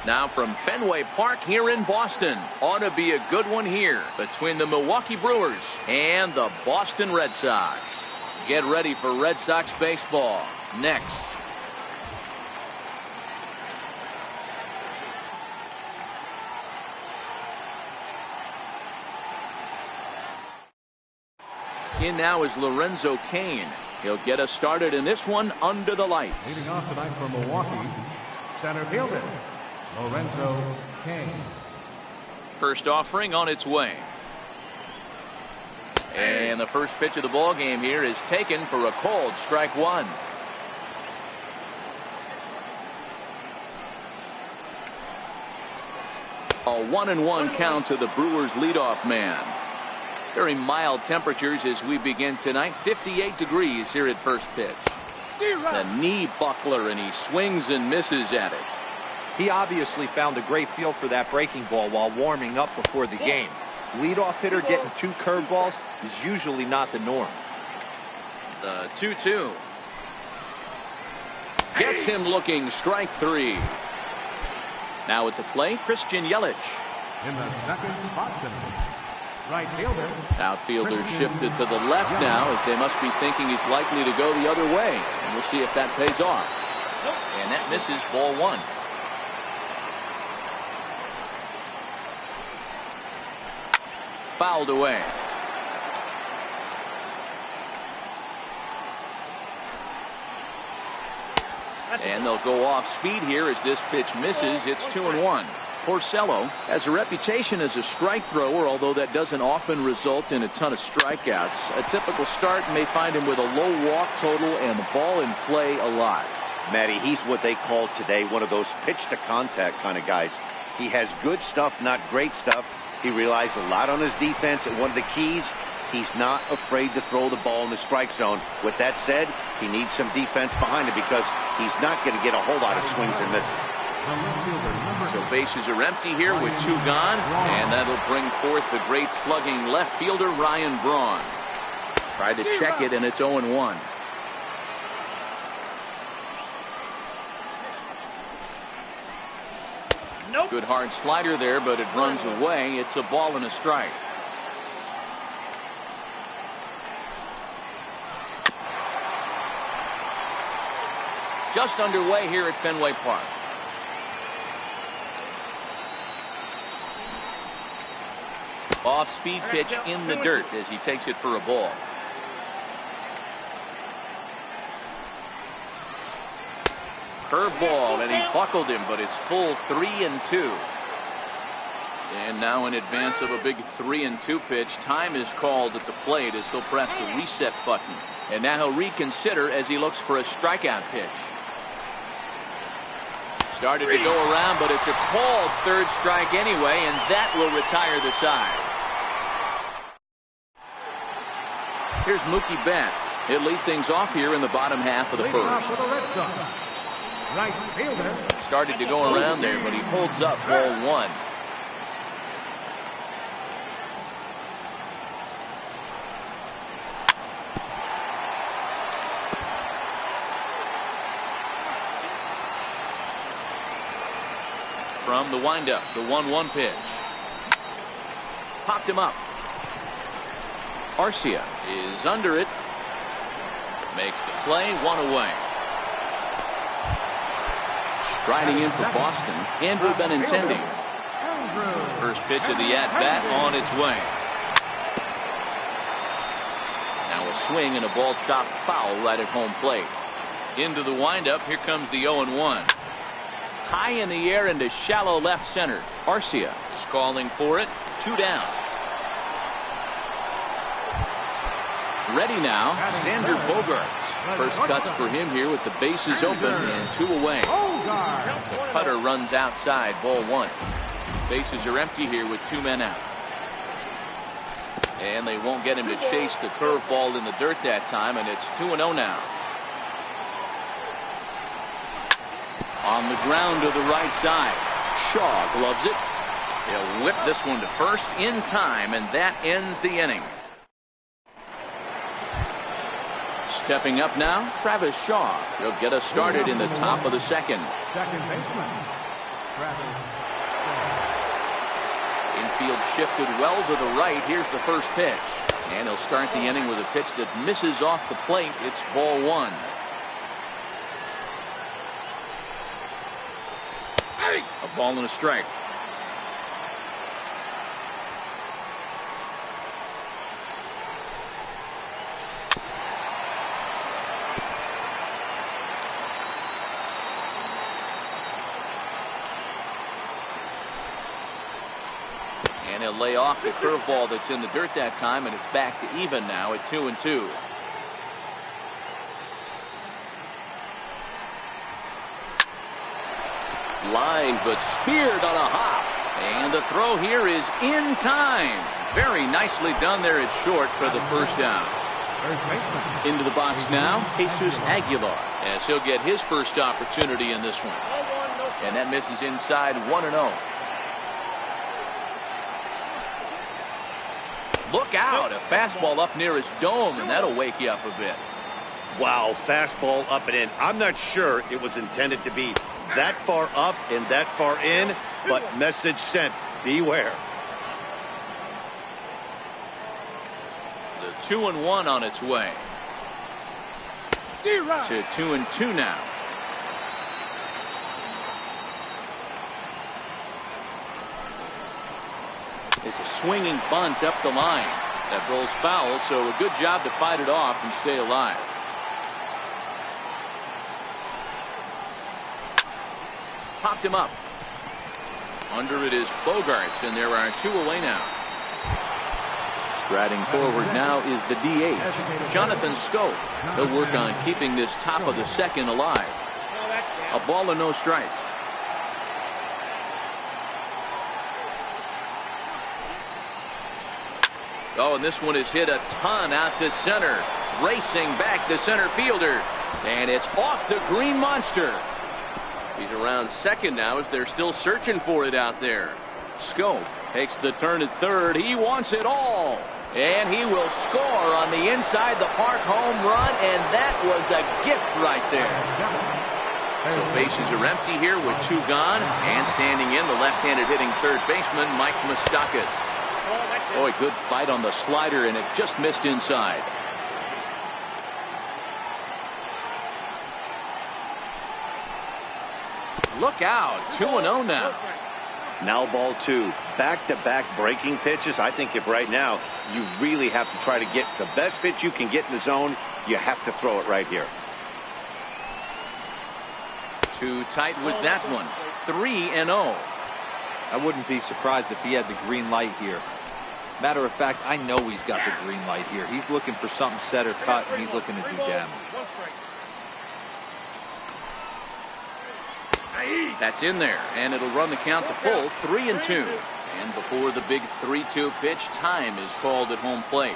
Now from Fenway Park here in Boston. Ought to be a good one here between the Milwaukee Brewers and the Boston Red Sox. Get ready for Red Sox baseball next. In now is Lorenzo Cain. He'll get us started in this one under the lights. Leading off tonight for Milwaukee, center fielder Lorenzo Cain. First offering on its way. And the first pitch of the ball game here is taken for a called strike one. A 1-1 count to the Brewers leadoff man. Very mild temperatures as we begin tonight. 58 degrees here at first pitch. The knee buckler, and he swings and misses at it. He obviously found a great feel for that breaking ball while warming up before the game. Leadoff hitter getting 2 curveballs is usually not the norm. The 2-2. Gets him looking, strike 3. Now at the plate, Christian Yelich. In the second spot, right fielder. Outfielder shifted to the left now, as they must be thinking he's likely to go the other way. And we'll see if that pays off. And that misses, ball 1. Fouled away. And they'll go off speed here as this pitch misses. It's 2-1. Porcello has a reputation as a strike thrower, although that doesn't often result in a ton of strikeouts. A typical start may find him with a low walk total and the ball in play a lot. Matty, he's what they call today one of those pitch to contact kind of guys. He has good stuff, not great stuff. He relies a lot on his defense, and one of the keys, he's not afraid to throw the ball in the strike zone. With that said, he needs some defense behind him because he's not going to get a whole lot of swings and misses. So bases are empty here with 2 gone, and that'll bring forth the great slugging left fielder Ryan Braun. Tried to check it, and it's 0-1. Nope. Good hard slider there, but it runs away. It's a ball and a strike. Just underway here at Fenway Park. Off-speed pitch in the dirt as he takes it for a ball. Curveball, and he buckled him, but it's full 3-2. And now in advance of a big 3-2 pitch, time is called at the plate as he'll press the reset button. And now he'll reconsider as he looks for a strikeout pitch. Started to go around, but it's a called third strike anyway, and that will retire the side. Here's Mookie Betts. He'll lead things off here in the bottom half of the first. Right fielder. Started to go around there, but he holds up ball 1. From the windup, the 1-1 pitch. Popped him up. Arcia is under it. Makes the play, 1 away. Striding in for Boston, Andrew Benintendi. First pitch of the at-bat on its way. Now a swing and a ball chopped foul right at home plate. Into the windup, here comes the 0-1. High in the air into shallow left center. Arcia is calling for it. 2 down. Ready now, Xander Bogaerts. First cuts for him here with the bases open and 2 away. The putter runs outside, ball 1. Bases are empty here with 2 men out. And they won't get him to chase the curveball in the dirt that time, and it's 2-0 now. On the ground to the right side. Shaw gloves it. He'll whip this one to first in time, and that ends the inning. Stepping up now, Travis Shaw. He'll get us started in the top of the second. Second baseman Infield shifted well to the right. Here's the first pitch. And he'll start the inning with a pitch that misses off the plate. It's ball one. A ball and a strike. And he'll lay off the curveball that's in the dirt that time, and it's back to even now at 2-2. Line, but speared on a hop. And the throw here is in time. Very nicely done there at short for the first down. Into the box now, Jesus Aguilar, as he'll get his first opportunity in this one. And that misses inside 1-0. Look out, a fastball up near his dome, and that'll wake you up a bit. Wow, fastball up and in. I'm not sure it was intended to be that far up and that far in, but message sent. Beware. The 2-1 on its way. To 2-2 now. It's a swinging bunt up the line. That rolls foul, so a good job to fight it off and stay alive. Popped him up. Under it is Bogarts, and there are two away now. Striding forward now is the DH, Jonathan Schoop. He'll work on keeping this top of the second alive. A ball and no strikes. Oh, and this one is hit a ton out to center. Racing back the center fielder. And it's off the green monster. He's around second now as they're still searching for it out there. Schoop takes the turn at third. He wants it all. And he will score on the inside the park home run. And that was a gift right there. So bases are empty here with two gone. And standing in, the left-handed hitting third baseman, Mike Moustakas. Boy, good fight on the slider, and it just missed inside. Look out, 2-0 now. Now ball two. Back-to-back breaking pitches. I think if right now you really have to try to get the best pitch you can get in the zone, you have to throw it right here. Too tight with that one. 3-0. I wouldn't be surprised if he had the green light here. Matter of fact, I know he's got the green light here. He's looking for something set or cut, and he's looking to do damage. That's in there, and it'll run the count to full, 3-2. And before the big 3-2 pitch, time is called at home plate.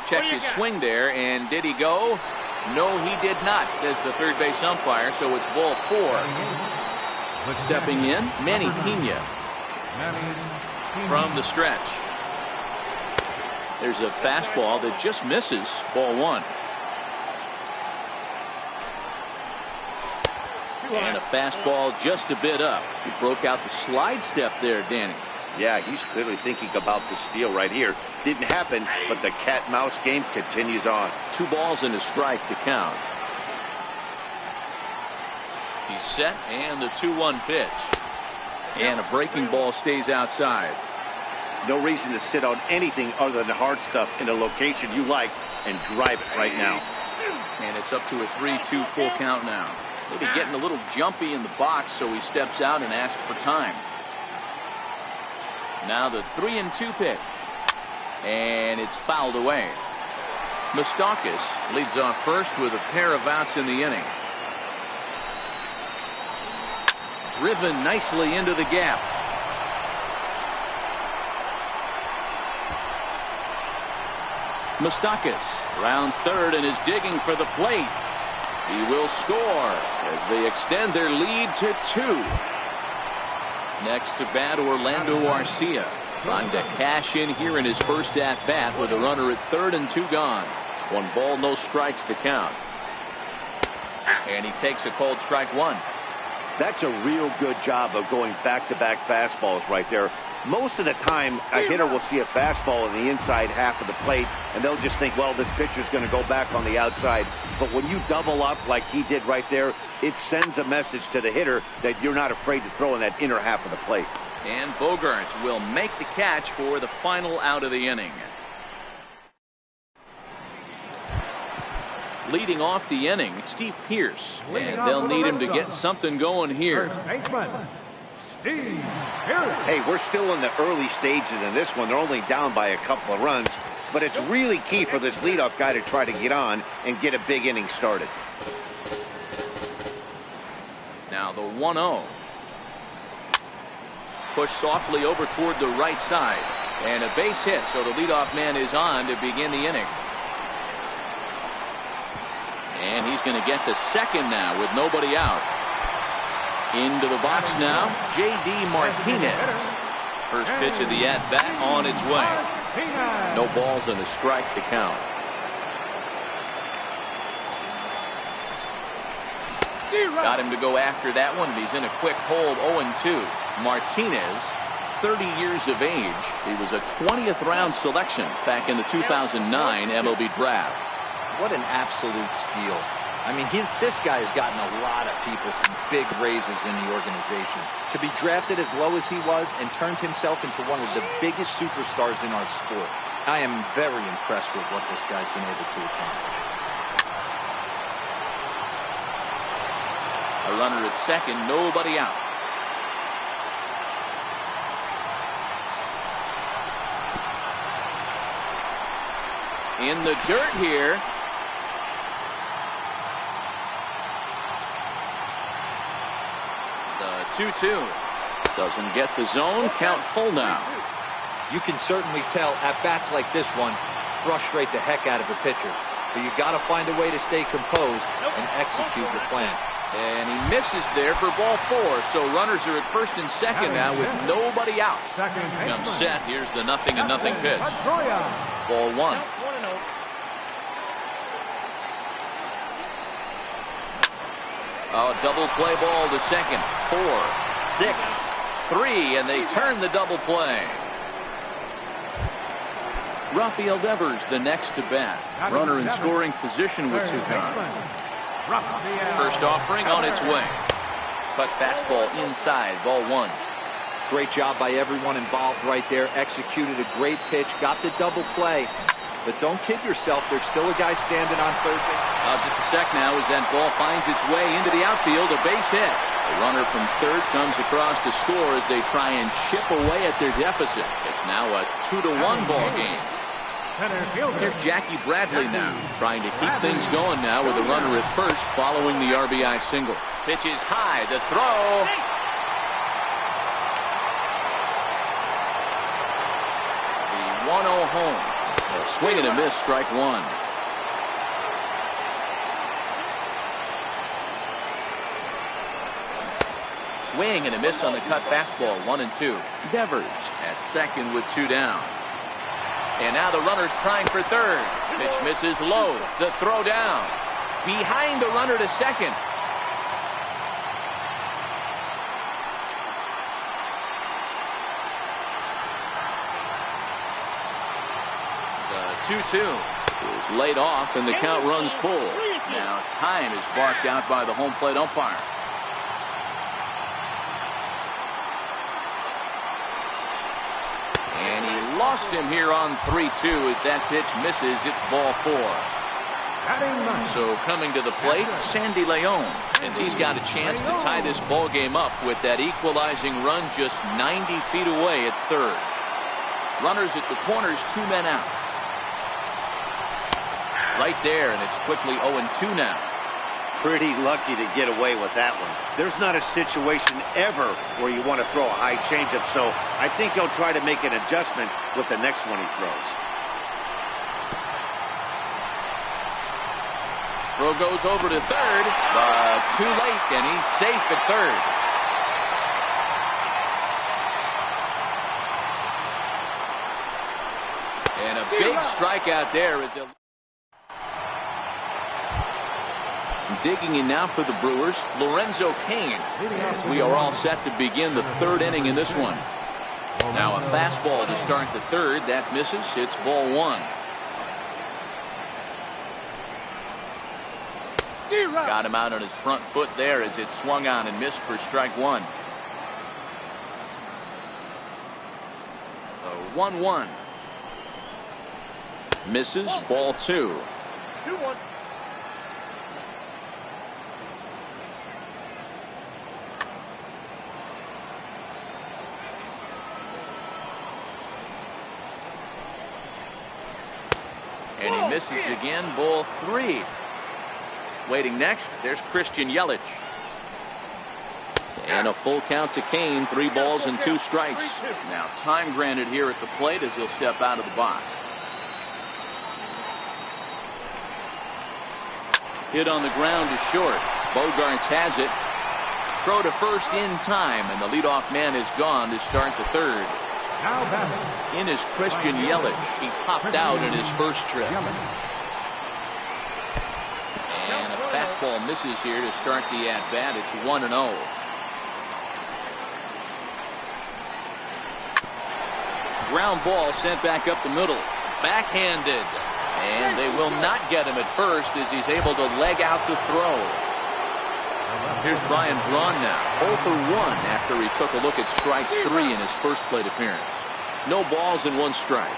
Check his swing there, and did he go? No, he did not, says the third base umpire, so it's ball four. Stepping in, Manny Pena. From the stretch. There's a fastball that just misses, ball one. And a fastball just a bit up. He broke out the slide step there, Danny. Yeah, he's clearly thinking about the steal right here. Didn't happen, but the cat-mouse game continues on. 2 balls and a strike to count. He's set, and the 2-1 pitch. And a breaking ball stays outside. No reason to sit on anything other than hard stuff in a location you like and drive it right now. And it's up to a 3-2 full count now. Maybe getting a little jumpy in the box, so he steps out and asks for time. Now the 3-2 pitch. And it's fouled away. Moustakas leads off first with a pair of outs in the inning. Driven nicely into the gap. Moustakas rounds third and is digging for the plate. He will score as they extend their lead to 2. Next to bat, Orlando Arcia, trying to cash in here in his first at-bat with a runner at third and 2 gone. 1 ball, no strikes, the count. And he takes a called strike 1. That's a real good job of going back-to-back fastballs right there. Most of the time, a hitter will see a fastball in the inside half of the plate, and they'll just think, well, this pitcher's going to go back on the outside. But when you double up like he did right there, it sends a message to the hitter that you're not afraid to throw in that inner half of the plate. And Bogaerts will make the catch for the final out of the inning. Leading off the inning, Steve Pearce. And they'll need him to get something going here. First baseman, Steve Pearce. Hey, we're still in the early stages in this one. They're only down by a couple of runs. But it's really key for this leadoff guy to try to get on and get a big inning started. Now the 1-0. Push softly over toward the right side. And a base hit, so the leadoff man is on to begin the inning. And he's going to get to second now with nobody out. Into the box now, J.D. Martinez. First pitch of the at-bat on its way. No balls and a strike to count. Got him to go after that one. He's in a quick hold, 0-2. Martinez, 30 years of age. He was a 20th round selection back in the 2009 MLB draft. What an absolute steal. I mean, this guy has gotten a lot of people some big raises in the organization. To be drafted as low as he was and turned himself into one of the biggest superstars in our sport. I am very impressed with what this guy's been able to accomplish. A runner at second, nobody out. In the dirt here. The 2-2. Doesn't get the zone. Count full now. You can certainly tell at bats like this one frustrate the heck out of a pitcher. But you got to find a way to stay composed and execute your plan. And he misses there for ball 4. So runners are at first and second now with nobody out. Comes set. Here's the 0-0 pitch. Ball 1. Oh, double play ball to second. 4, 6, 3, and they turn the double play. Rafael Devers the next to bat. Runner in scoring position with 2 gone. First offering on its way. Cut fastball inside, ball 1. Great job by everyone involved right there. Executed a great pitch, got the double play. But don't kid yourself, there's still a guy standing on third base. Just a sec now as that ball finds its way into the outfield, a base hit. The runner from third comes across to score as they try and chip away at their deficit. It's now a 2-1 ball game. Here's Jackie Bradley now, trying to keep things going now with a runner at first following the RBI single. Pitch is high, the throw. The 1-0 home. A swing and a miss, strike 1. Swing and a miss on the cut fastball, 1-2. Devers at second with 2 down. And now the runner's trying for third. Pitch misses low. The throw down. Behind the runner to second. The 2-2 is laid off and the count runs full. Now time is barked out by the home plate umpire. And he lost him here on 3-2 as that pitch misses. It's ball 4. So coming to the plate, Sandy Leon, as he's got a chance to tie this ball game up with that equalizing run just 90 feet away at third. Runners at the corners, 2 men out. Right there, and it's quickly 0-2 now. Pretty lucky to get away with that one. There's not a situation ever where you want to throw a high changeup, so I think he'll try to make an adjustment with the next one he throws. Throw goes over to third, but too late, and he's safe at third. And a big strikeout there. digging in now for the Brewers, Lorenzo Cain, as we are all set to begin the third inning in this one. Now a fastball to start the third. That misses. It's ball one. Got him out on his front foot there as it swung on and missed for strike one. 1-1. Misses. Ball two. 2-1. And he misses again. Ball three. Waiting next, there's Christian Yelich. And a full count to Cain. 3 balls and 2 strikes. Now time granted here at the plate as he'll step out of the box. Hit on the ground is short. Bogarts has it. Throw to first in time, and the leadoff man is gone to start the third. Now batting. In is Christian Yelich. He popped out in his first trip. And a fastball misses here to start the at-bat. It's 1-0. Ground ball sent back up the middle. Backhanded. And they will not get him at first as he's able to leg out the throw. Here's Brian Braun now. 0 for 1 after he took a look at strike 3 in his first plate appearance. No balls and 1 strike.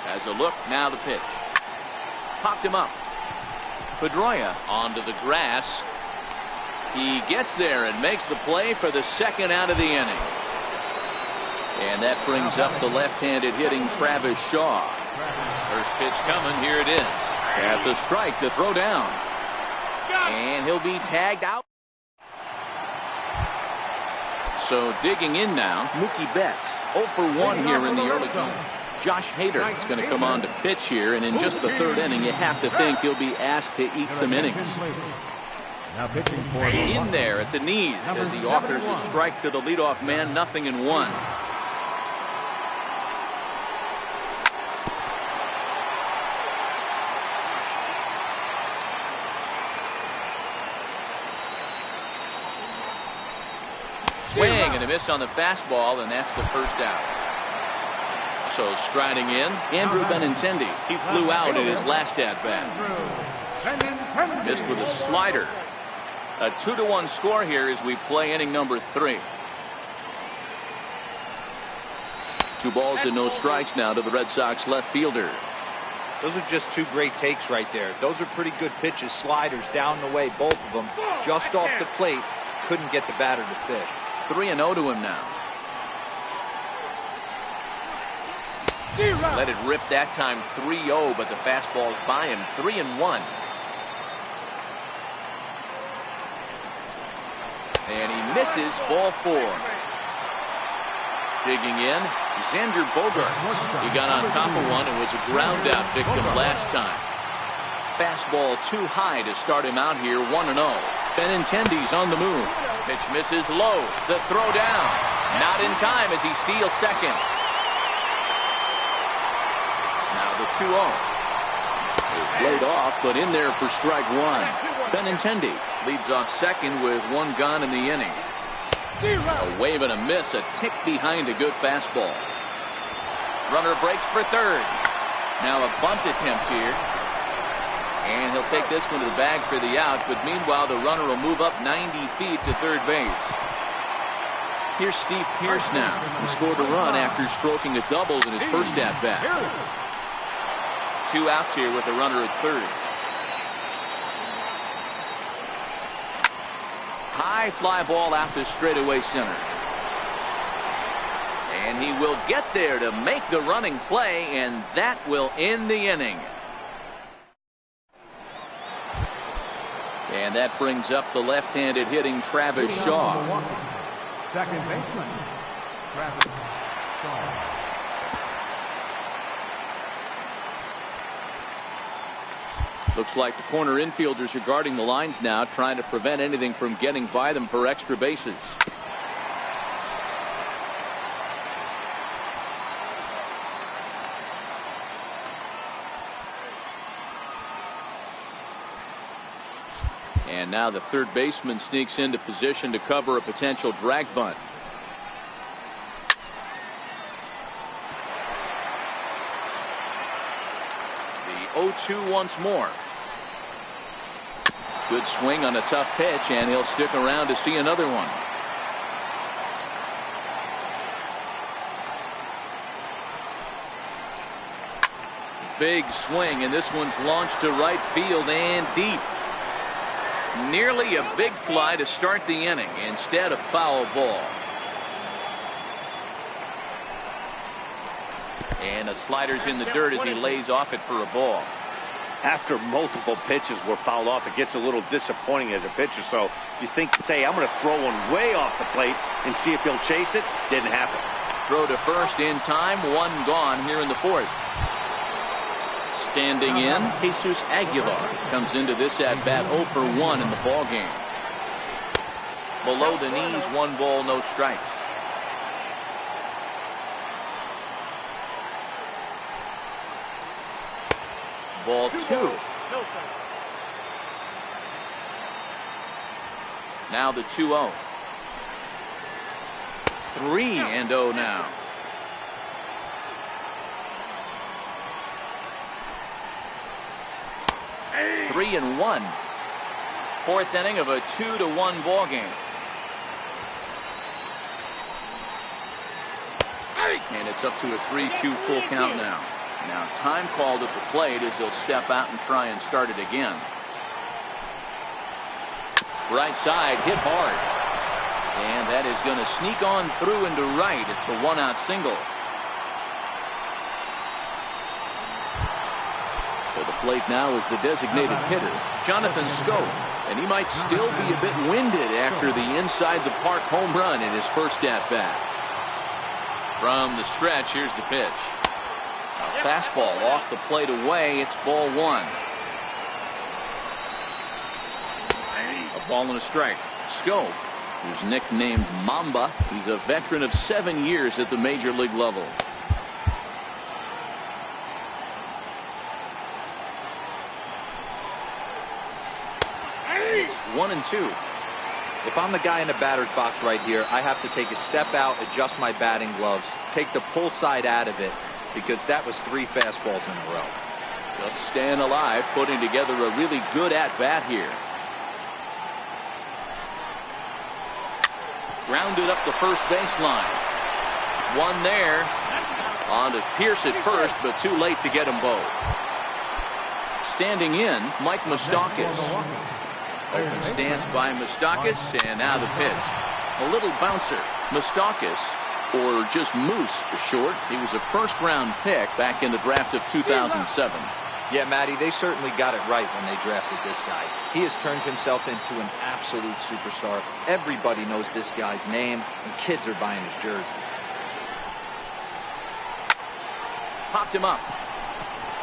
As a look, now the pitch. Popped him up. Pedroia onto the grass. He gets there and makes the play for the second out of the inning. And that brings up the left-handed hitting Travis Shaw. First pitch coming. Here it is. That's a strike to throw down. And he'll be tagged out. So digging in now, Mookie Betts. 0 for 1 here in the early going. Josh Hader is going to come on to pitch here, and in just the third inning, you have to think he'll be asked to eat some innings. In there at the knees as he offers a strike to the leadoff man, 0-1. Swing and a miss on the fastball, and that's the first out. So striding in, Andrew Benintendi. He flew out in his last at-bat. Missed with a slider. A 2-1 score here as we play inning number 3. 2 balls and no strikes now to the Red Sox left fielder. Those are just 2 great takes right there. Those are pretty good pitches. Sliders down the way, both of them. Just off the plate. Couldn't get the batter to fish. 3-0 to him now. Let it rip that time. 3-0, but the fastball's by him. 3-1. And he misses. Ball 4. Digging in, Xander Bogaerts. He got on top of one and was a ground out victim last time. Fastball too high to start him out here. 1-0. Benintendi's on the move. Pitch misses low. The throw down. Not in time as he steals second. Now the 2-0. Is laid off, but in there for strike 1. Benintendi leads off second with 1 gone in the inning. A wave and a miss, a tick behind a good fastball. Runner breaks for third. Now a bunt attempt here. And he'll take this one to the bag for the out, but meanwhile the runner will move up 90 feet to third base. Here's Steve Pearce now. He scored a run after stroking a double in his first at-bat. 2 outs here with a runner at third. High fly ball out to straightaway center. And he will get there to make the running play, and that will end the inning. And that brings up the left-handed hitting Travis Shaw. Second baseman, Travis Shaw. Looks like the corner infielders are guarding the lines now, trying to prevent anything from getting by them for extra bases. And now the third baseman sneaks into position to cover a potential drag bunt. The 0-2 once more. Good swing on a tough pitch, and he'll stick around to see another one. Big swing, and this one's launched to right field and deep. Nearly a big fly to start the inning. Instead, a foul ball. And the slider's in the dirt as he lays off it for a ball. After multiple pitches were fouled off, it gets a little disappointing as a pitcher. So you think, say, I'm going to throw one way off the plate and see if he'll chase it. Didn't happen. Throw to first in time. One gone here in the fourth. Standing in, Jesus Aguilar comes into this at bat 0 for 1 in the ball game. Below the knees, 1 ball, no strikes. Ball 2. Now the 2-0. 3-0 now. 3-1. Fourth inning of a 2-1 ball game. And it's up to a 3-2 full count now. Now time called at the plate as he'll step out and try and start it again. Right side hit hard. And that is going to sneak on through into right. It's a 1-out single. To the plate now is the designated hitter, Jonathan Scope. And he might still be a bit winded after the inside the park home run in his first at bat. From the stretch, here's the pitch. A fastball off the plate away. It's ball 1. A ball and a strike. Scope, who's nicknamed Mamba, he's a veteran of 7 years at the major league level. It's 1-2. If I'm the guy in the batter's box right here, I have to take a step out, adjust my batting gloves, take the pull side out of it, because that was 3 fastballs in a row. Just staying alive, putting together a really good at-bat here. Grounded up the first baseline. One there. On to Pierce at first, but too late to get them both. Standing in, Mike Moustakas. Open stance by Moustakas, and now the pitch. A little bouncer. Moustakas, or just Moose for short. He was a first-round pick back in the draft of 2007. Yeah, Matty, they certainly got it right when they drafted this guy. He has turned himself into an absolute superstar. Everybody knows this guy's name, and kids are buying his jerseys. Popped him up.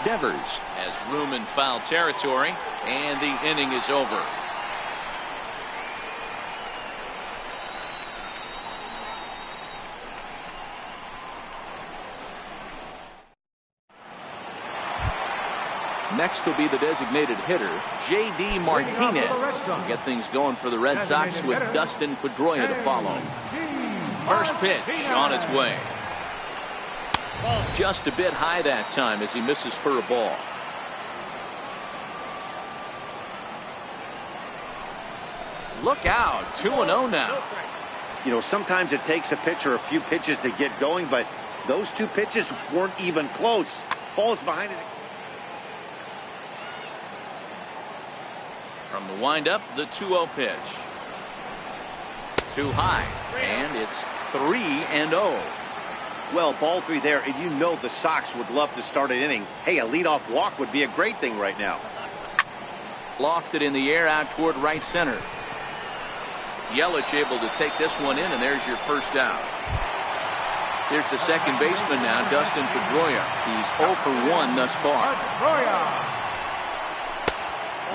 Devers has room in foul territory, and the inning is over. Next will be the designated hitter, J.D. Martinez. We'll get things going for the Red Sox with Dustin Pedroia to follow. First pitch on its way. Just a bit high that time as he misses for a ball. Look out, 2-0 now. You know, sometimes it takes a pitcher a few pitches to get going, but those 2 pitches weren't even close. Ball's behind it. From the windup, the 2-0 pitch. Too high, and it's 3-0. Well, ball 3 there, and you know the Sox would love to start an inning. Hey, a leadoff walk would be a great thing right now. Lofted in the air out toward right center. Yelich able to take this one in, and there's your first out. Here's the second baseman now, Dustin Pedroia. He's 0 for 1 thus far.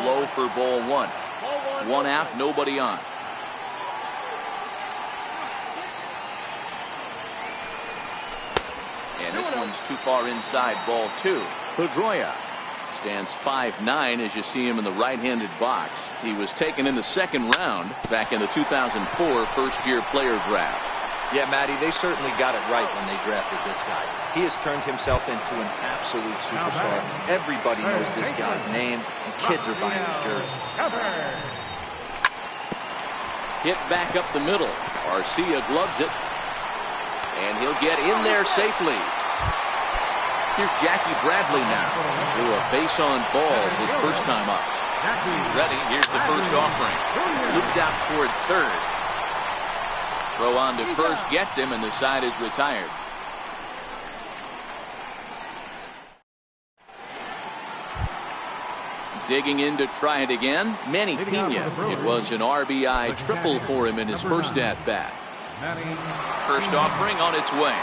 Low for ball 1. 1 out, nobody on. And this one's too far inside, ball 2. Pedroia Stands 5'9" as you see him in the right-handed box. He was taken in the second round back in the 2004 first-year player draft. Yeah, Matty, they certainly got it right when they drafted this guy. He has turned himself into an absolute superstar. Everybody knows this guy's name, and kids are buying his jerseys. Hit back up the middle. Arcia gloves it, and he'll get in there safely. Here's Jackie Bradley now. Do a base on balls his first time up. He's ready. Here's the first offering. Looped out toward third. Throw on to first gets him, and the side is retired. Digging in to try it again, Manny Pena. It was an RBI triple for him in his first at-bat. First offering on its way.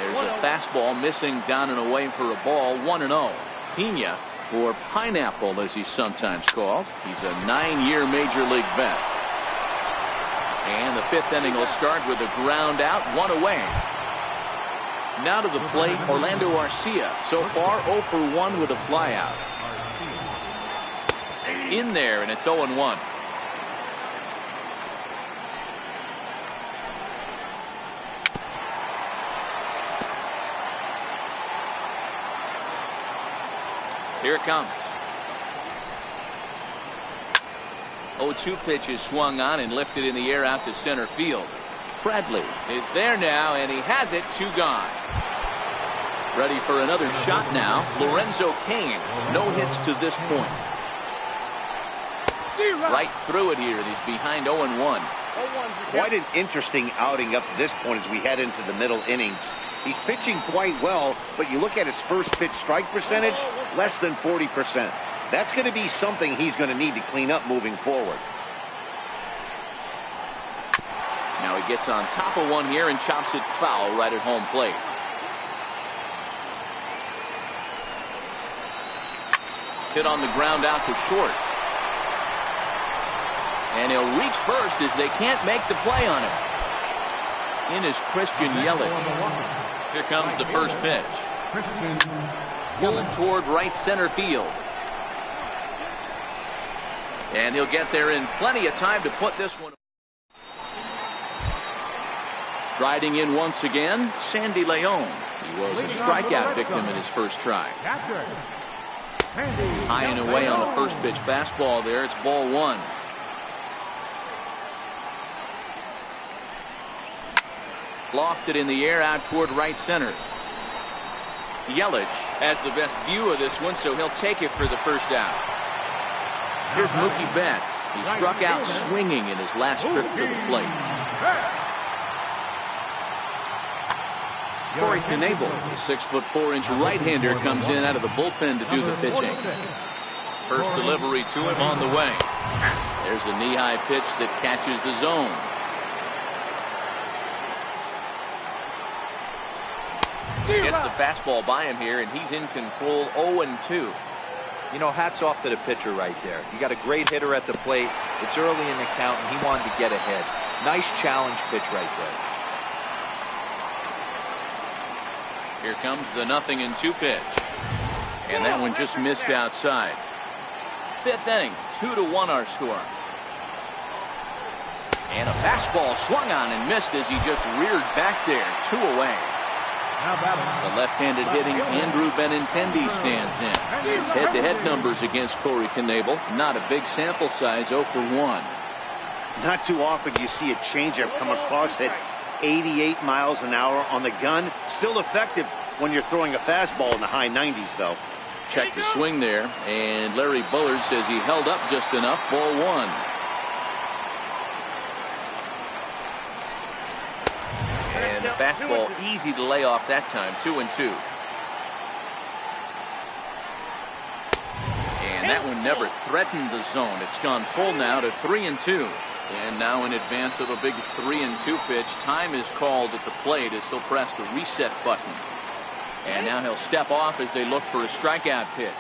There's a fastball missing down and away for a ball. 1-0. Pena, or Pineapple as he's sometimes called. He's a 9-year major league vet. And the fifth inning will start with a ground out, one away. Now to the plate, Orlando Arcia. So far 0 for 1 with a flyout. In there, and it's 0-1. Here it comes. 0-2 pitch is swung on and lifted in the air out to center field. Bradley is there now, and he has it. 2 gone. Ready for another shot now. Lorenzo Cain. No hits to this point. Right through it here. He's behind 0-1. Quite an interesting outing up to this point as we head into the middle innings. He's pitching quite well, but you look at his first pitch strike percentage, less than 40%. That's going to be something he's going to need to clean up moving forward. Now he gets on top of one here and chops it foul right at home plate. Hit on the ground out to short. And he'll reach first as they can't make the play on him. In is Christian Yelich. Here comes the first pitch. Pulled toward right center field. And he'll get there in plenty of time to put this one. Striding in once again, Sandy Leon. He was a strikeout victim in his first try. High and away on the first pitch fastball there. It's ball 1. Lofted in the air out toward right center. Yelich has the best view of this one, so he'll take it for the first out. Here's Mookie Betts. He struck out swinging in his last trip to the plate. Corey Knebel, the 6'4" right-hander, comes in out of the bullpen to do the pitching. First delivery to him on the way. There's a knee-high pitch that catches the zone. Gets the fastball by him here, and he's in control. 0-2. You know, hats off to the pitcher right there. You got a great hitter at the plate. It's early in the count, and he wanted to get ahead. Nice challenge pitch right there. Here comes the 0-2 pitch. And that one just missed outside. Fifth inning, 2-1 our score. And a fastball swung on and missed as he just reared back there. 2 away. The left-handed hitting Andrew Benintendi stands in. His head-to-head numbers against Corey Knebel. Not a big sample size, 0 for 1. Not too often you see a changeup come across at 88 miles an hour on the gun. Still effective when you're throwing a fastball in the high 90s, though. Check the swing there, and Larry Bullard says he held up just enough. Ball 1. And the fastball easy to lay off that time. 2-2. And that one never threatened the zone. It's gone full now to 3-2. And now in advance of a big 3-2 pitch, time is called at the plate as he'll press the reset button. And now he'll step off as they look for a strikeout pitch.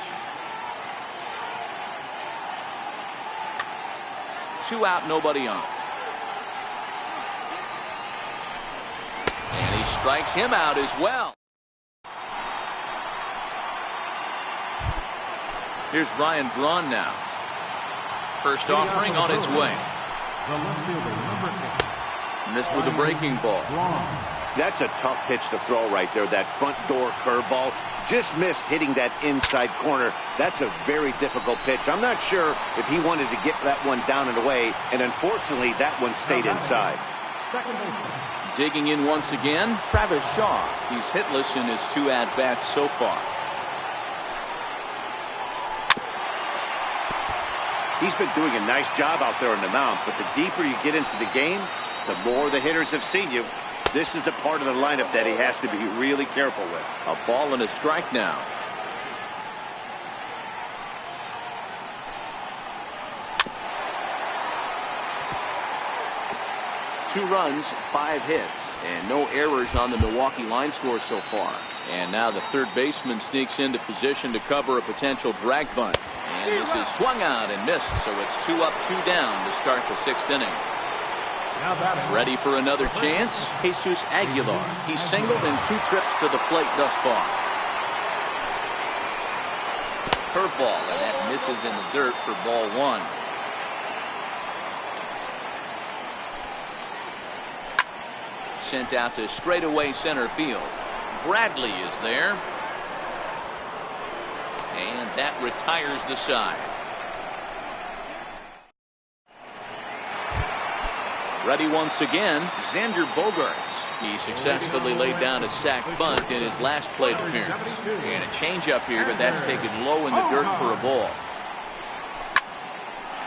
2 out, nobody on. And he strikes him out as well. Here's Ryan Braun now. First offering on its way. The left fielder, number 8. Missed with a breaking ball. That's a tough pitch to throw right there. That front door curveball just missed hitting that inside corner. That's a very difficult pitch. I'm not sure if he wanted to get that one down and away, and unfortunately that one stayed inside. Second baseman. Digging in once again, Travis Shaw. He's hitless in his 2 at-bats so far. He's been doing a nice job out there on the mound, but the deeper you get into the game, the more the hitters have seen you. This is the part of the lineup that he has to be really careful with. A ball and a strike now. Two runs, 5 hits, and no errors on the Milwaukee line score so far. And now the third baseman sneaks into position to cover a potential drag bunt. And this is swung out and missed, so it's 2 up, 2 down to start the 6th inning. Now batting. Ready for another chance? Jesus Aguilar. He's singled in 2 trips to the plate thus far. Curveball, and that misses in the dirt for ball 1. Sent out to straightaway center field. Bradley is there. And that retires the side. Ready once again, Xander Bogaerts. He successfully laid down a sac bunt in his last plate appearance. And a changeup here, but that's taken low in the dirt for a ball.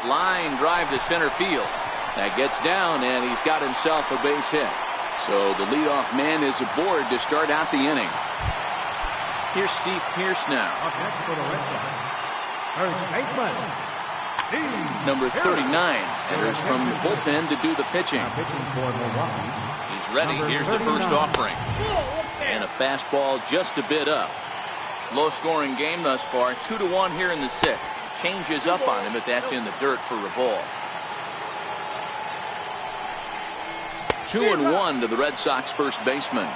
Line drive to center field. That gets down, and he's got himself a base hit. So the leadoff man is aboard to start out the inning. Here's Steve Pearce now. Up next for the Red Sox. Third baseman. Number 39 enters from the bullpen to do the pitching. Now pitching for Milwaukee. He's ready. Number Here's the first 39. offering. And a fastball just a bit up. Low scoring game thus far. 2-1 here in the 6th. Changes up on him, but that's in the dirt for a ball. 2-1 to the Red Sox first baseman.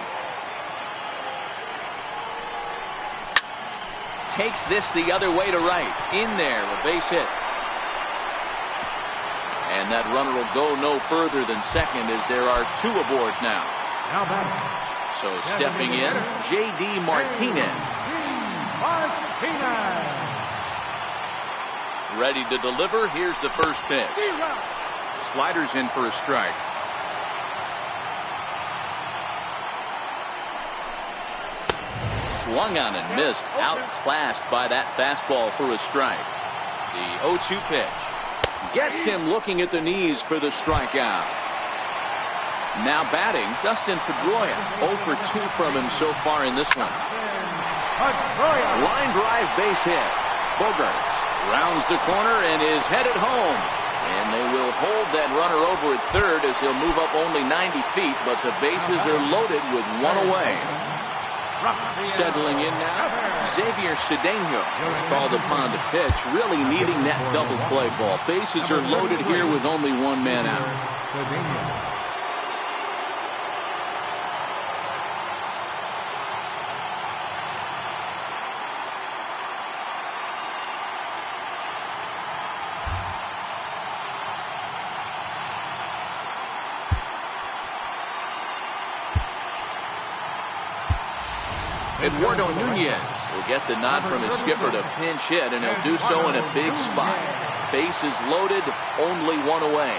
Takes this the other way to right. In there, a base hit. And that runner will go no further than second as there are 2 aboard now. Now batting. So stepping in, J.D. Martinez. Ready to deliver. Here's the first pitch. Sliders in for a strike. Swung on and missed, outclassed by that fastball for a strike. The 0-2 pitch gets him looking at the knees for the strikeout. Now batting, Dustin Pedroia. 0 for 2 from him so far in this one. Line drive base hit. Bogaerts rounds the corner and is headed home. And they will hold that runner over at third as he'll move up only 90 feet, but the bases are loaded with 1 away. Settling in now, Xavier Cedeno is called upon to pitch, really needing that double play ball. Bases are loaded here with only 1 man out. Eduardo Nunez will get the nod from his skipper to pinch hit, and he'll do so in a big spot. Bases loaded, only 1 away.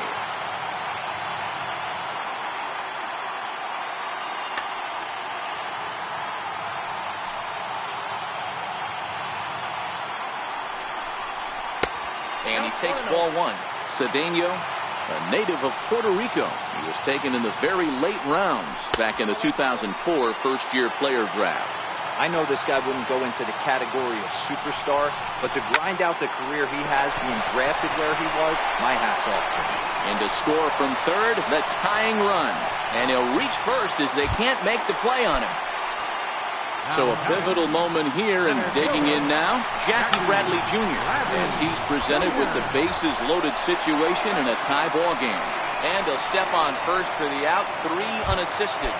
And he takes ball 1. Cedeno, a native of Puerto Rico. He was taken in the very late rounds back in the 2004 first-year player draft. I know this guy wouldn't go into the category of superstar, but to grind out the career he has being drafted where he was, my hat's off to him. And to score from third, the tying run. And he'll reach first as they can't make the play on him. So a pivotal moment here, and digging in now, Jackie Bradley Jr. as he's presented with the bases loaded situation in a tie ball game. And he'll step on first for the out, 3 unassisted.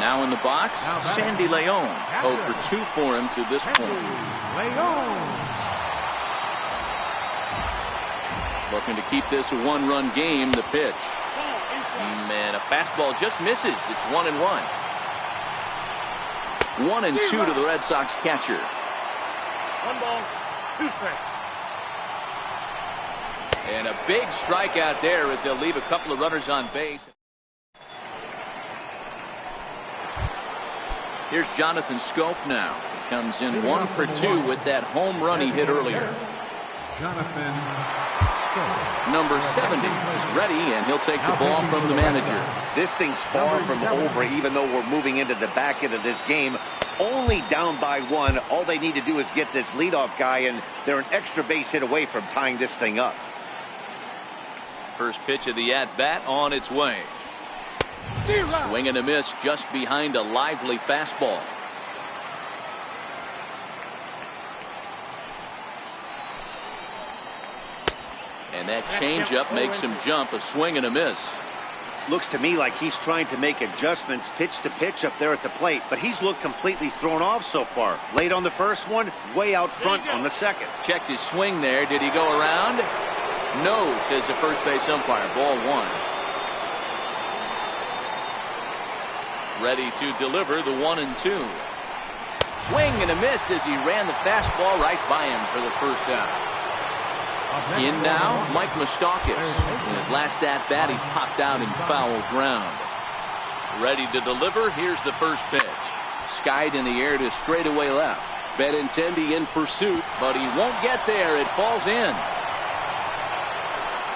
Now in the box, Sandy Leon. 0 for 2 for him to this point. Looking to keep this a one-run game. The pitch. And a fastball just misses. It's 1-1. 1-2 to the Red Sox catcher. 1 ball, 2 strikes. And a big strikeout there. They'll leave a couple of runners on base. Here's Jonathan Scope now. He comes in 1 for 2 with that home run he hit earlier. Jonathan Number 70 is ready, and he'll take the ball from the manager. This thing's far from over, even though we're moving into the back end of this game. Only down by 1. All they need to do is get this leadoff guy, and they're an extra base hit away from tying this thing up. First pitch of the at-bat on its way. Swing and a miss just behind a lively fastball. And that changeup makes him jump. A swing and a miss. Looks to me like he's trying to make adjustments pitch to pitch up there at the plate, but he's looked completely thrown off so far. Late on the first one, way out front on the second. Checked his swing there. Did he go around? No, says the first base umpire. Ball 1. Ready to deliver the 1-2. Swing and a miss as he ran the fastball right by him for the first out. In now, Mike Moustakas. In his last at-bat, he popped out in foul ground. Ready to deliver. Here's the first pitch. Skied in the air to straightaway left. Benintendi in pursuit, but he won't get there. It falls in.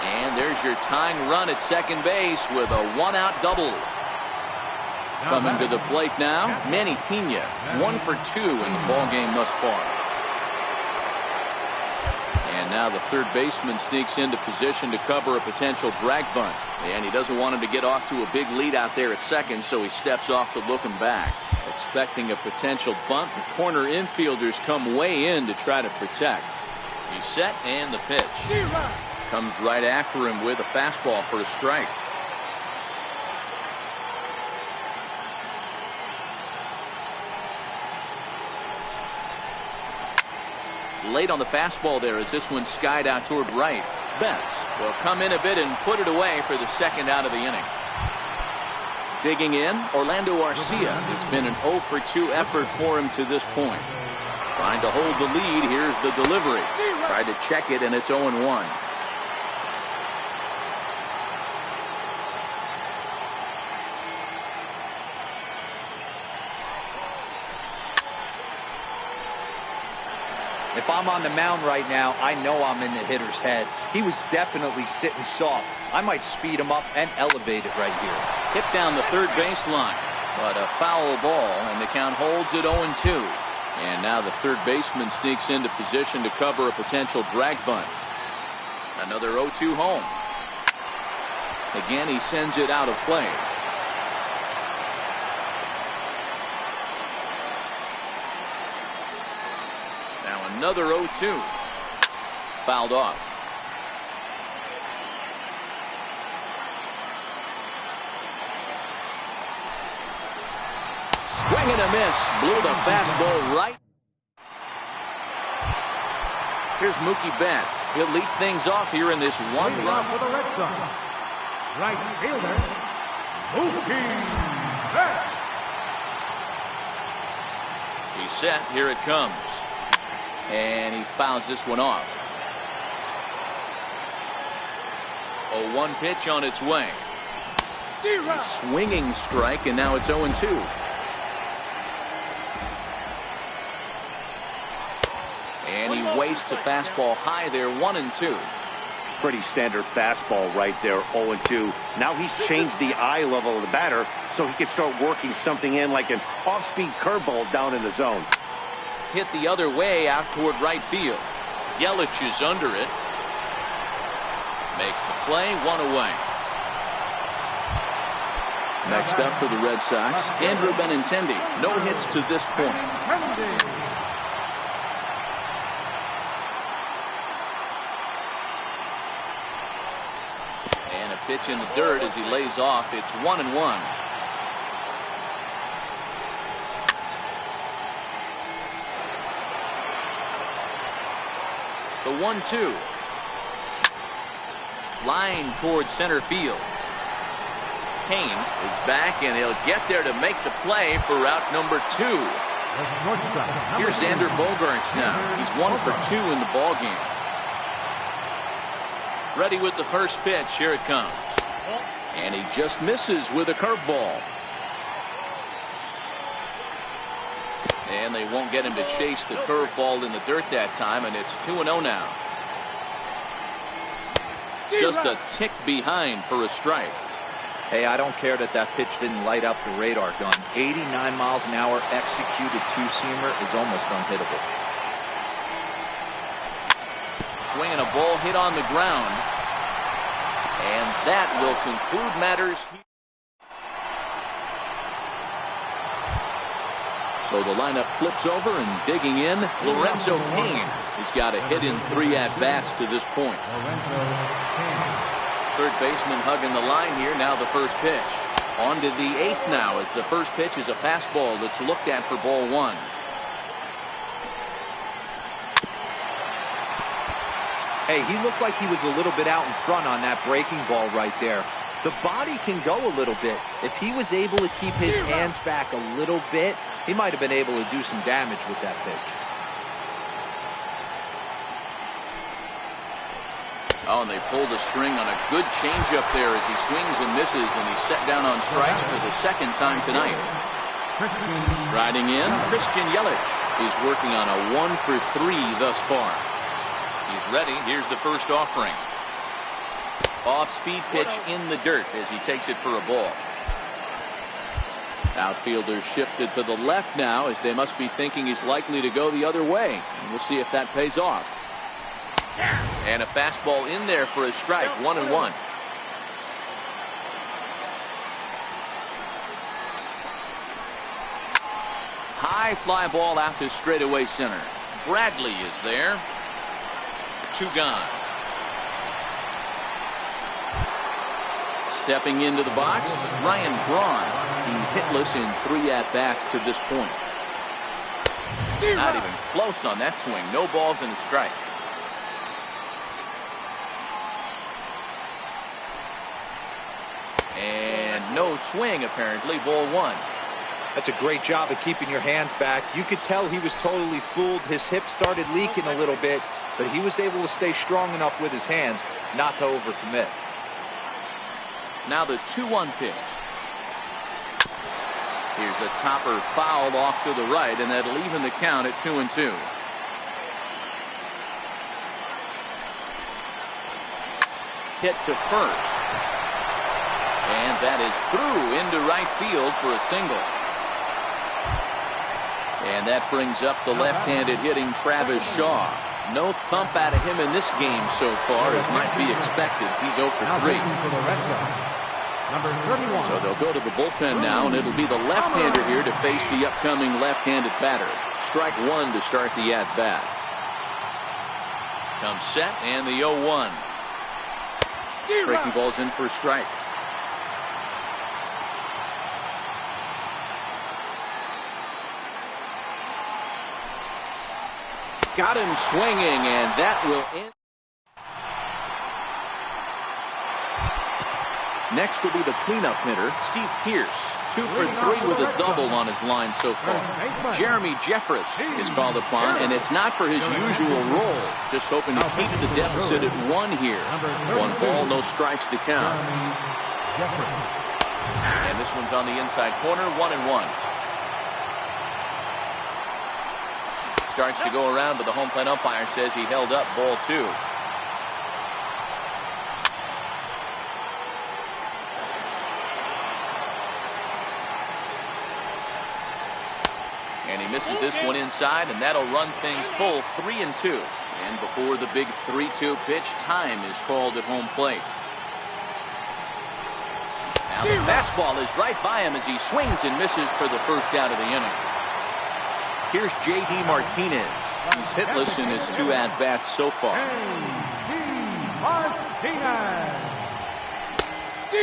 And there's your tying run at second base with a 1-out double. Coming to the plate now, Manny Pena. 1 for 2 in the ballgame thus far. And now the third baseman sneaks into position to cover a potential drag bunt. And he doesn't want him to get off to a big lead out there at second, so he steps off to look him back. Expecting a potential bunt, the corner infielders come way in to try to protect. He's set, and the pitch. Comes right after him with a fastball for a strike. Late on the fastball there as this one skied out toward right. Betts will come in a bit and put it away for the second out of the inning. Digging in, Orlando Arcia. It's been an 0 for 2 effort for him to this point. Trying to hold the lead. Here's the delivery. Tried to check it, and it's 0-1. If I'm on the mound right now, I know I'm in the hitter's head. He was definitely sitting soft. I might speed him up and elevate it right here. Hit down the third baseline, but a foul ball, and the count holds at 0-2. And now the third baseman sneaks into position to cover a potential drag bunt. Another 0-2 home. Again, he sends it out of play. Another 0-2. Fouled off. Swing and a miss. Blew the fastball right. Here's Mookie Betts. He'll lead things off here in this one run. For the Red Sox, right fielder, Mookie Betts. He's set. Here it comes. And he fouls this one off. A 1 pitch on its way. A swinging strike, and now it's 0-2. And he wastes a fastball high there, 1-2. Pretty standard fastball right there, 0-2. Now he's changed the eye level of the batter so he can start working something in like an off-speed curveball down in the zone. Hit the other way out toward right field. Yelich is under it. Makes the play, 1 away. Next up for the Red Sox, Andrew Benintendi. No hits to this point. And a pitch in the dirt as he lays off. It's 1-1. The 1-2. Line towards center field. Kane is back, and he'll get there to make the play for route number 2. Here's Xander Bogaerts now. He's 1 for 2 in the ball game. Ready with the first pitch. Here it comes. And he just misses with a curveball. And they won't get him to chase the curveball in the dirt that time, and it's 2-0 now. Just a tick behind for a strike. Hey, I don't care that pitch didn't light up the radar gun. 89 miles an hour executed two-seamer is almost unhittable. Swinging a ball hit on the ground. And that will conclude matters here. So the lineup flips over, and digging in, Lorenzo Cain. He's got a hit in 3 at-bats to this point. Third baseman hugging the line here. Now the first pitch. On to the 8th now, as the first pitch is a fastball that's looked at for ball 1. Hey, he looked like he was a little bit out in front on that breaking ball right there. The body can go a little bit. If he was able to keep his hands back a little bit, he might have been able to do some damage with that pitch. Oh, and they pulled the string on a good changeup there as he swings and misses, and he's set down on strikes for the second time tonight. Riding in, Christian Yelich. He's working on a 1 for 3 thus far. He's ready. Here's the first offering. Off-speed pitch in the dirt as he takes it for a ball. Outfielders shifted to the left now, as they must be thinking he's likely to go the other way. And we'll see if that pays off. And a fastball in there for a strike. 1-1. High fly ball out to straightaway center. Bradley is there. 2 gone. Stepping into the box, Ryan Braun. He's hitless in 3 at-bats to this point. Not even close on that swing. No balls and a strike. And no swing, apparently. Ball 1. That's a great job of keeping your hands back. You could tell he was totally fooled. His hip started leaking a little bit, but he was able to stay strong enough with his hands not to overcommit. Now the 2-1 pitch. Here's a topper fouled off to the right, and that'll even the count at 2-2. Hit to first. And that is through into right field for a single. And that brings up the left-handed hitting Travis Shaw. No thump out of him in this game so far, as might be expected. He's 0 for 3. So they'll go to the bullpen now, and it'll be the left-hander here to face the upcoming left-handed batter. Strike 1 to start the at-bat. Comes set, and the 0-1. Breaking ball's in for a strike. Got him swinging, and that will end. Next will be the cleanup hitter, Steve Pearce. 2 for 3 with a double on his line so far. Jeremy Jeffress is called upon, and it's not for his usual role. Just hoping to keep the deficit at 1 here. 1 ball, no strikes to count. And this one's on the inside corner, 1-1. Starts to go around, but the home plate umpire says he held up. Ball 2. And he misses this one inside, and that'll run things full 3-2. And before the big 3-2 pitch, time is called at home plate. Now the fastball is right by him as he swings and misses for the first out of the inning. Here's J.D. Martinez. He's hitless in his 2 at-bats so far.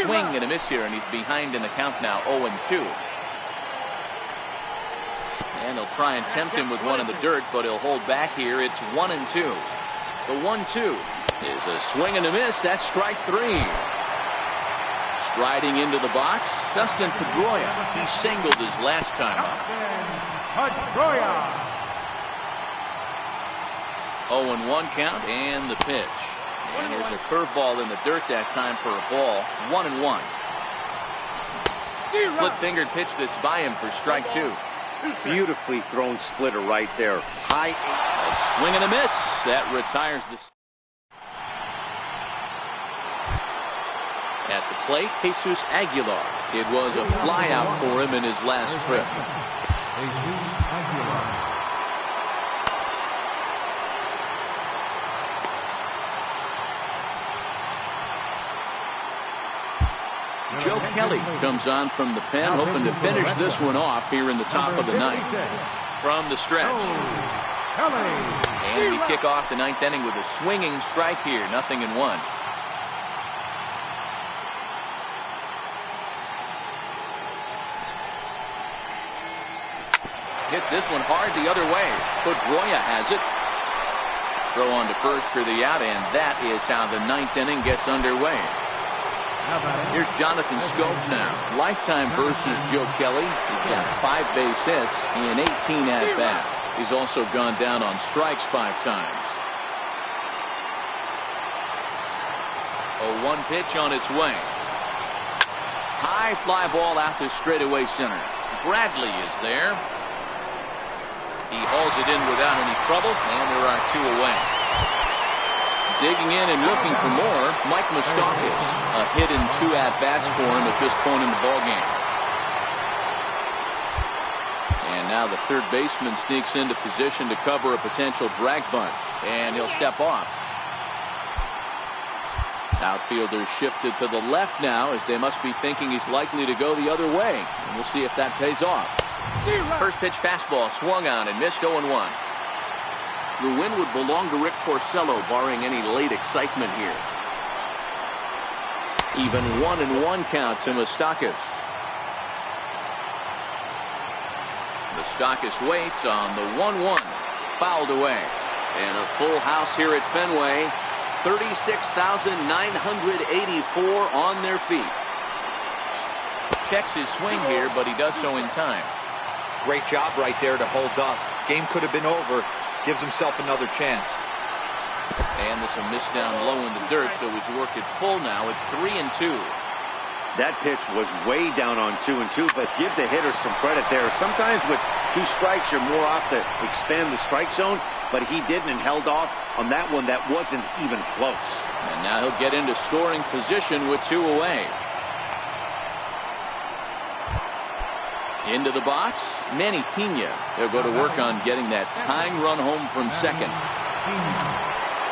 Swing and a miss here, and he's behind in the count now, 0-2. And they'll try and tempt him with one in the dirt, but he'll hold back here. It's 1-2. The 1-2. Is a swing and a miss. That's strike 3. Striding into the box, Dustin Pedroia. He singled his last time up. Pedroia. 0-1 count and the pitch. And there's a curveball in the dirt that time for a ball. 1-1. Split-fingered pitch that's by him for strike 2. Beautifully thrown splitter right there. High. A swing and a miss. That retires the. At the plate, Jesus Aguilar. It was a flyout for him in his last trip. Joe Kelly comes on from the pen, hoping to finish this one off here in the top of the ninth. From the stretch. And we kick off the ninth inning with a swinging strike here. 0-1. Hits this one hard the other way. Pedroia has it. Throw on to first for the out, and that is how the ninth inning gets underway. Here's Jonathan Scope now. Lifetime versus Joe Kelly. He's got 5 base hits and 18 at-bats. He's also gone down on strikes 5 times. 0-1 pitch on its way. High fly ball out to straightaway center. Bradley is there. He hauls it in without any trouble, and there are 2 away. Digging in and looking for more, Mike Moustakas. A hit and 2 at-bats for him at this point in the ballgame. And now the third baseman sneaks into position to cover a potential drag bunt, and he'll step off. Outfielders shifted to the left now, as they must be thinking he's likely to go the other way. And we'll see if that pays off. First pitch fastball swung on and missed. 0-1. The win would belong to Rick Porcello, barring any late excitement here. Even 1-1 count to Moustakas. Moustakas waits on the 1-1. Fouled away. And a full house here at Fenway. 36,984 on their feet. Checks his swing here, but he does so in time. Great job right there to hold up. Game could have been over. Gives himself another chance. And this will miss down low in the dirt, so he's worked it full now at 3-2. That pitch was way down on 2-2, but give the hitter some credit there. Sometimes with 2 strikes, you're more off to expand the strike zone, but he didn't and held off on that one that wasn't even close. And now he'll get into scoring position with 2 away. Into the box, Manny Pena. They'll go to work on getting that tying run home from second.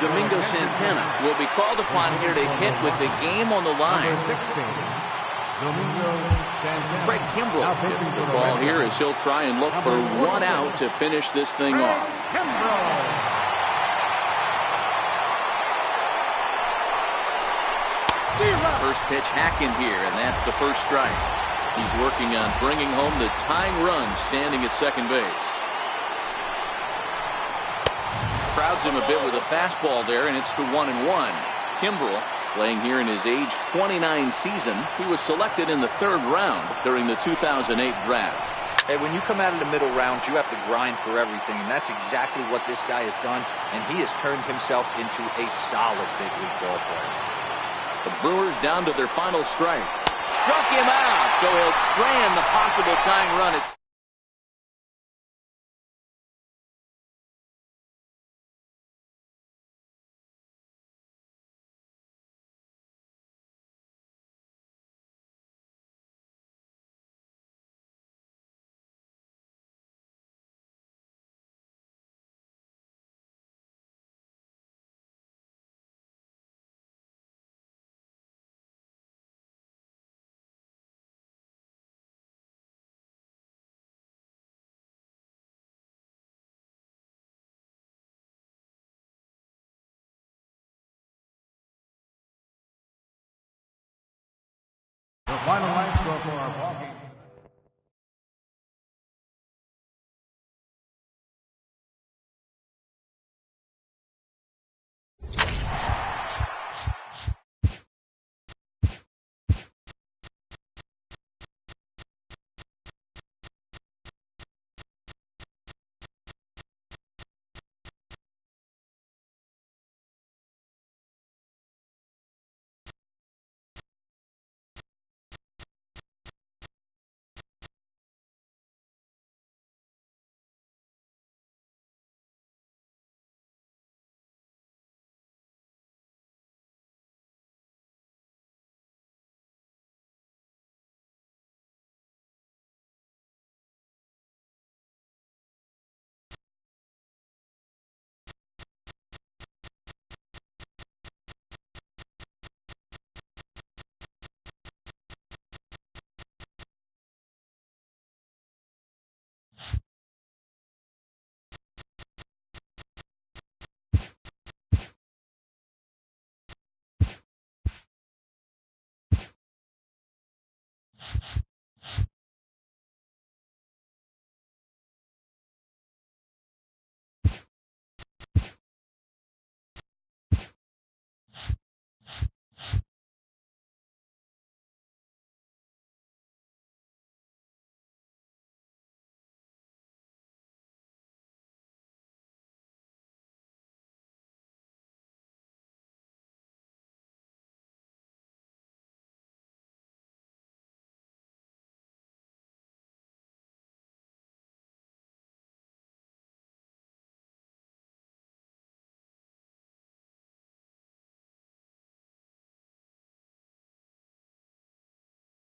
Domingo Santana will be called upon here to hit with the game on the line. Craig Kimbrell gets the ball here as he'll try and look for 1 out to finish this thing off. First pitch hacking here, and that's the first strike. He's working on bringing home the tying run, standing at second base. Crowds him a bit with a fastball there, and it's to 1-1. Kimbrell, playing here in his age 29 season, he was selected in the 3rd round during the 2008 draft. Hey, when you come out of the middle rounds, you have to grind for everything, and that's exactly what this guy has done, and he has turned himself into a solid big league ball player. The Brewers down to their final strike. Struck him out, so he'll strand the possible tying run. The final line score for our ball game.